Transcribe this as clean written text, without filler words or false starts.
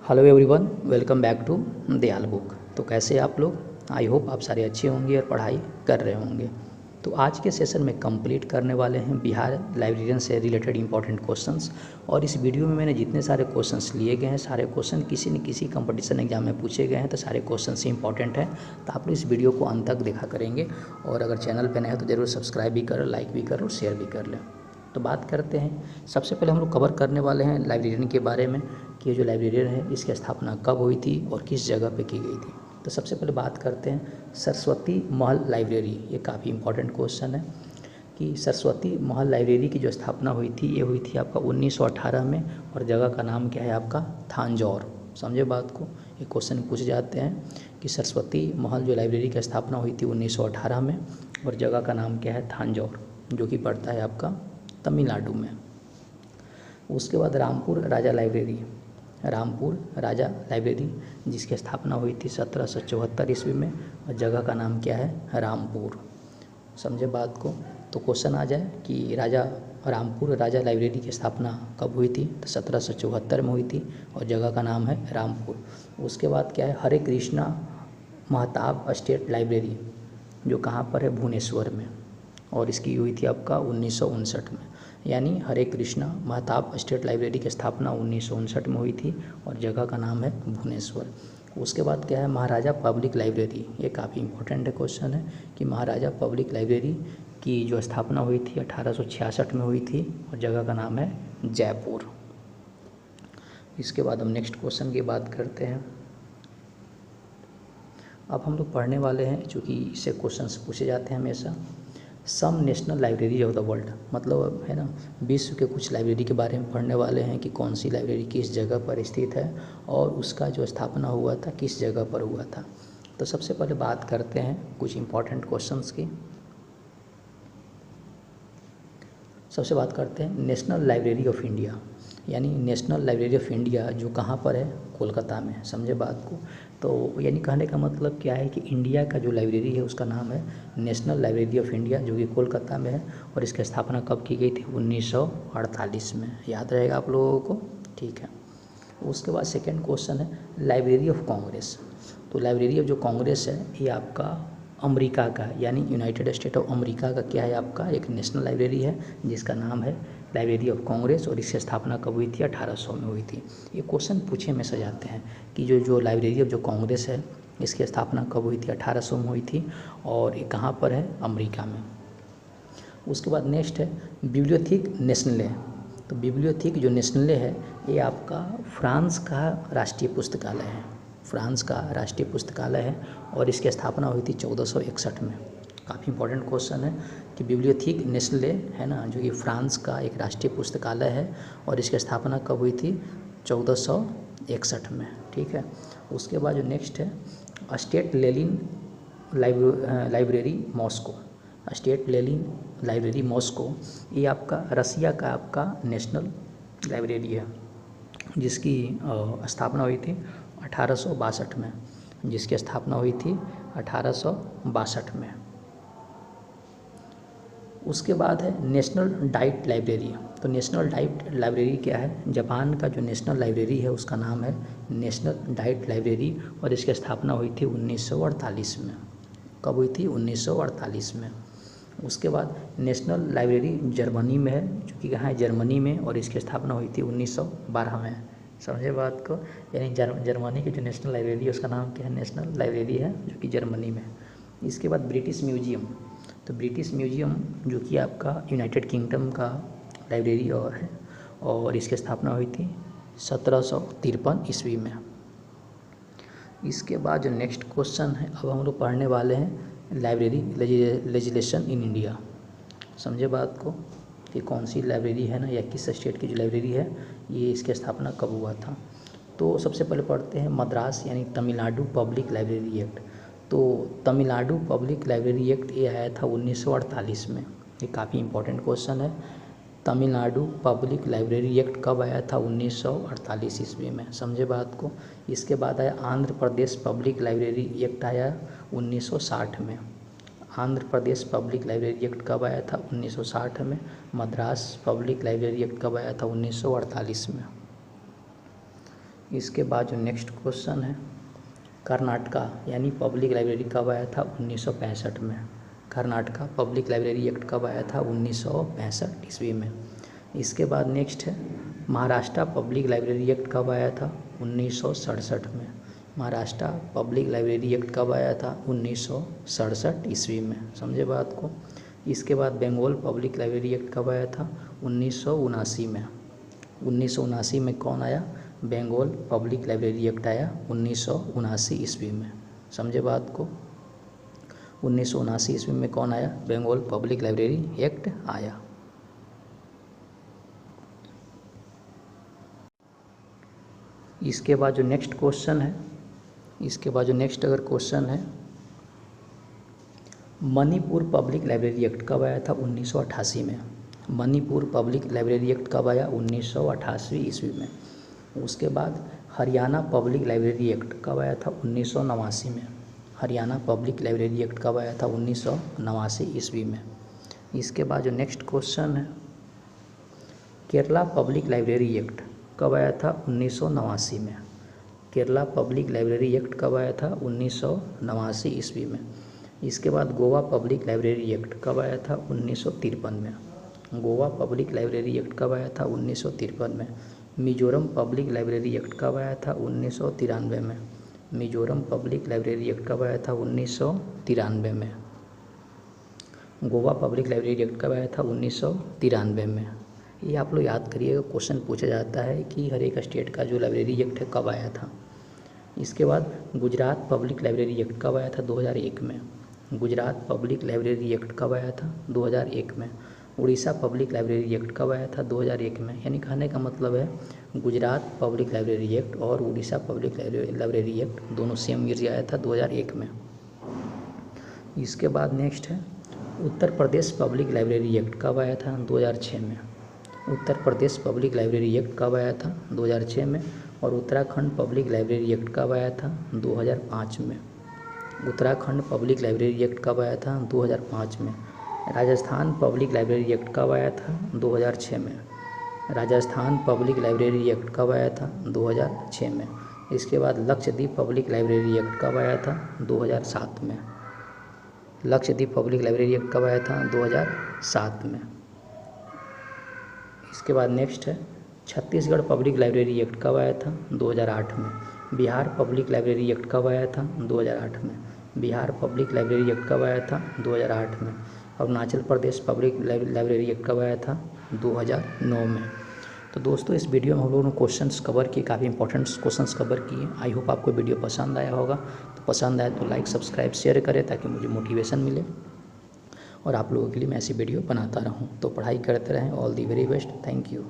Hello everyone, welcome back to Dayal book. तो कैसे हैं आप लोग? आई होप आप सारे अच्छे होंगे और पढ़ाई कर रहे होंगे। तो आज के सेशन में कंप्लीट करने वाले हैं बिहार लाइब्रेरियन से रिलेटेड इंपॉर्टेंट क्वेश्चंस। और इस वीडियो में मैंने जितने सारे क्वेश्चंस लिए गए हैं, सारे क्वेश्चन किसी न किसी कंपटीशन एग्जाम में पूछे गए हैं, तो सारे क्वेश्चन ही इंपॉर्टेंट हैं। तो आप लोग इस वीडियो को अंत तक देखा करेंगे। और अगर चैनल पर नए हैं तो ज़रूर सब्सक्राइब भी करें, लाइक भी करें और शेयर भी कर लें। तो बात करते हैं। सबसे पहले हम लोग कवर करने वाले हैं लाइब्रेरियन के बारे में कि ये जो लाइब्रेरियन है इसकी स्थापना कब हुई थी और किस जगह पे की गई थी। तो सबसे पहले बात करते हैं सरस्वती महल लाइब्रेरी। ये काफ़ी इंपॉर्टेंट क्वेश्चन है कि सरस्वती महल लाइब्रेरी की जो स्थापना हुई थी ये हुई थी आपका 1918 में। और जगह का नाम क्या है आपका? थांजौर। समझे बात को? ये क्वेश्चन पूछ जाते हैं कि सरस्वती महल जो लाइब्रेरी की स्थापना हुई थी 1918 में और जगह का नाम क्या है? थांजौर, जो कि पड़ता है आपका तमिलनाडु में। उसके बाद रामपुर राजा लाइब्रेरी, रामपुर राजा लाइब्रेरी जिसकी स्थापना हुई थी 1774 ईस्वी में और जगह का नाम क्या है? रामपुर। समझे बात को? तो क्वेश्चन आ जाए कि रामपुर राजा लाइब्रेरी की स्थापना कब हुई थी? तो 1774 में हुई थी और जगह का नाम है रामपुर। उसके बाद क्या है? हरे कृष्णा महताब स्टेट लाइब्रेरी, जो कहाँ पर है? भुवनेश्वर में। और इसकी हुई थी आपका 1959 में। यानी हरे कृष्णा महताब स्टेट लाइब्रेरी की स्थापना 1959 में हुई थी और जगह का नाम है भुवनेश्वर। उसके बाद क्या है? महाराजा पब्लिक लाइब्रेरी। ये काफ़ी इंपॉर्टेंट क्वेश्चन है कि महाराजा पब्लिक लाइब्रेरी की जो स्थापना हुई थी 1866 में हुई थी और जगह का नाम है जयपुर। इसके बाद हम नेक्स्ट क्वेश्चन की बात करते हैं। अब हम लोग पढ़ने वाले हैं, चूँकि इससे क्वेश्चंस पूछे जाते हैं हमेशा। Some national library of the world, मतलब है ना, विश्व के कुछ लाइब्रेरी के बारे में पढ़ने वाले हैं कि कौन सी लाइब्रेरी किस जगह पर स्थित है और उसका जो स्थापना हुआ था किस जगह पर हुआ था। तो सबसे पहले बात करते हैं कुछ इंपॉर्टेंट क्वेश्चंस की। सबसे बात करते हैं नेशनल लाइब्रेरी ऑफ इंडिया, यानी नेशनल लाइब्रेरी ऑफ इंडिया जो कहाँ पर है? कोलकाता में। समझे बात को? तो यानी कहने का मतलब क्या है कि इंडिया का जो लाइब्रेरी है उसका नाम है नेशनल लाइब्रेरी ऑफ इंडिया, जो कि कोलकाता में है। और इसकी स्थापना कब की गई थी? 1948 में। याद रहेगा आप लोगों को? ठीक है। उसके बाद सेकेंड क्वेश्चन है लाइब्रेरी ऑफ कांग्रेस। तो लाइब्रेरी ऑफ जो कांग्रेस है ये आपका अमेरिका का, यानी यूनाइटेड स्टेट ऑफ अमेरिका का क्या है? आपका एक नेशनल लाइब्रेरी है जिसका नाम है लाइब्रेरी ऑफ कांग्रेस। और इसकी स्थापना कब हुई थी? 1800 में हुई थी। ये क्वेश्चन पूछे में सजाते हैं कि जो लाइब्रेरी ऑफ जो कांग्रेस है इसकी स्थापना कब हुई थी? 1800 में हुई थी और ये कहाँ पर है? अमेरिका में। उसके बाद नेक्स्ट है बिब्लियोथेक नेशनले। तो बिब्लियोथेक जो नेशनले है ये आपका फ्रांस का राष्ट्रीय पुस्तकालय है, फ्रांस का राष्ट्रीय पुस्तकालय है और इसकी स्थापना हुई थी 1461 में। काफ़ी इंपॉर्टेंट क्वेश्चन है कि बिब्लियोथेक नेशनले है ना, जो कि फ्रांस का एक राष्ट्रीय पुस्तकालय है और इसकी स्थापना कब हुई थी? 1461 में। ठीक है। उसके बाद जो नेक्स्ट है state Lenin library Moscow, state Lenin library Moscow, ये आपका रसिया का आपका नेशनल लाइब्रेरी है जिसकी स्थापना हुई थी 1862 में, जिसकी स्थापना हुई थी 1862 में। उसके बाद है नेशनल डाइट लाइब्रेरी। तो नेशनल डाइट लाइब्रेरी क्या है? जापान का जो नेशनल लाइब्रेरी है उसका नाम है नेशनल डाइट लाइब्रेरी और इसकी स्थापना हुई थी 1948 में। कब हुई थी? 1948 में। उसके बाद नेशनल लाइब्रेरी जर्मनी में है, जो कि कहाँ है? जर्मनी में। और इसकी स्थापना हुई थी 1912 में। समझे बात को? यानी जर्मनी की जो नेशनल लाइब्रेरी है उसका नाम क्या है? नेशनल लाइब्रेरी है, जो कि जर्मनी में। इसके बाद ब्रिटिश म्यूजियम। तो ब्रिटिश म्यूजियम जो कि आपका यूनाइटेड किंगडम का लाइब्रेरी और है और इसकी स्थापना हुई थी 1753 ईस्वी में। इसके बाद जो नेक्स्ट क्वेश्चन है, अब हम लोग पढ़ने वाले हैं लाइब्रेरी लेजिस्लेशन इन इंडिया। समझे बात को कि कौन सी लाइब्रेरी है ना, या किस स्टेट की जो लाइब्रेरी है ये इसकी स्थापना कब हुआ था। तो सबसे पहले पढ़ते हैं मद्रास, यानी तमिलनाडु पब्लिक लाइब्रेरी एक्ट। तो तमिलनाडु पब्लिक लाइब्रेरी एक्ट ये आया था 1948 में। ये काफ़ी इंपॉर्टेंट क्वेश्चन है। तमिलनाडु पब्लिक लाइब्रेरी एक्ट कब आया था? 1948 ईस्वी में। समझे बात को? इसके बाद आया Andhra Pradesh public library act आया 1960 में। Andhra Pradesh public library act कब आया था? 1960 में। मद्रास पब्लिक लाइब्रेरी एक्ट कब आया था? 1948 में। इसके बाद जो नेक्स्ट क्वेश्चन है, कर्नाटका यानी पब्लिक लाइब्रेरी कब आया था? 1965 में। कर्नाटका पब्लिक लाइब्रेरी एक्ट कब आया था? 1965 ईस्वी में। इसके बाद नेक्स्ट है, महाराष्ट्र पब्लिक लाइब्रेरी एक्ट कब आया था? 1967 में। महाराष्ट्र पब्लिक लाइब्रेरी एक्ट कब आया था? 1967 ईस्वी में। समझे बात को। इसके बाद बंगाल पब्लिक लाइब्रेरी एक्ट कब आया था? 1979 में। 1979 में कौन आया? बंगाल पब्लिक लाइब्रेरी एक्ट आया 1979 ईस्वी में। समझे बात को। 1979 ईस्वी में कौन आया? बंगाल पब्लिक लाइब्रेरी एक्ट आया। इसके बाद जो नेक्स्ट क्वेश्चन है, अगर क्वेश्चन है, मणिपुर पब्लिक लाइब्रेरी एक्ट कब आया था? 1988 में। मणिपुर पब्लिक लाइब्रेरी एक्ट कब आया? 1988 ईस्वी में। उसके बाद हरियाणा पब्लिक लाइब्रेरी एक्ट कब आया था? 1989 में। हरियाणा पब्लिक लाइब्रेरी एक्ट कब आया था? 1989 ईस्वी में। इसके बाद जो नेक्स्ट क्वेश्चन है, केरला पब्लिक लाइब्रेरी एक्ट कब आया था? 1989 में। केरला पब्लिक लाइब्रेरी एक्ट कब आया था? 1989 ईस्वी में। इसके बाद गोवा पब्लिक लाइब्रेरी एक्ट कब आया था? 1953 में। गोवा पब्लिक लाइब्रेरी एक्ट कब आया था? 1953 में। मिजोरम पब्लिक लाइब्रेरी एक्ट कब आया था? 1993 में। मिजोरम पब्लिक लाइब्रेरी एक्ट कब आया था? 1993 में। गोवा पब्लिक लाइब्रेरी एक्ट कब आया था? 1993 में। ये आप लोग याद करिएगा, क्वेश्चन पूछा जाता है कि हर एक स्टेट का जो लाइब्रेरी एक्ट है कब आया था। इसके बाद गुजरात पब्लिक लाइब्रेरी एक्ट कब आया था? 2001 में। गुजरात पब्लिक लाइब्रेरी एक्ट कब आया था? 2001 में। उड़ीसा पब्लिक लाइब्रेरी एक्ट कब आया था? 2001 में। यानी कहने का मतलब है गुजरात पब्लिक लाइब्रेरी एक्ट और उड़ीसा पब्लिक लाइब्रेरी एक्ट दोनों सेम ईयर आया था 2001 में। इसके बाद नेक्स्ट है, Uttar Pradesh public library act कब आया था? 2006 में। Uttar Pradesh public library act कब आया था? 2006 में। और उत्तराखंड पब्लिक लाइब्रेरी एक्ट कब आया था? 2005 में। उत्तराखंड पब्लिक लाइब्रेरी एक्ट कब आया था? 2005 में। राजस्थान पब्लिक लाइब्रेरी एक्ट कब आया था? 2006 में। राजस्थान पब्लिक लाइब्रेरी एक्ट कब आया था? 2006 में। इसके बाद लक्षद्वीप पब्लिक लाइब्रेरी एक्ट कब आया था? 2007 में। लक्षद्वीप पब्लिक लाइब्रेरी एक्ट कब आया था? 2007 में। इसके बाद नेक्स्ट है, छत्तीसगढ़ पब्लिक लाइब्रेरी एक्ट कब आया था? 2008 में। बिहार पब्लिक लाइब्रेरी एक्ट कब आया था? 2008 में। बिहार पब्लिक लाइब्रेरी एक्ट कब आया था? 2008 में। Arunachal Pradesh public library act कब आया था? 2009 में। तो दोस्तों, इस वीडियो में हम लोगों ने क्वेश्चंस कवर किए, काफ़ी इंपॉर्टेंट क्वेश्चंस कवर किए। आई होप आपको वीडियो पसंद आया होगा। तो पसंद आया तो लाइक सब्सक्राइब शेयर करें ताकि मुझे मोटिवेशन मिले और आप लोगों के लिए मैं ऐसी वीडियो बनाता रहूं। तो पढ़ाई करते रहें। All the very best. Thank you.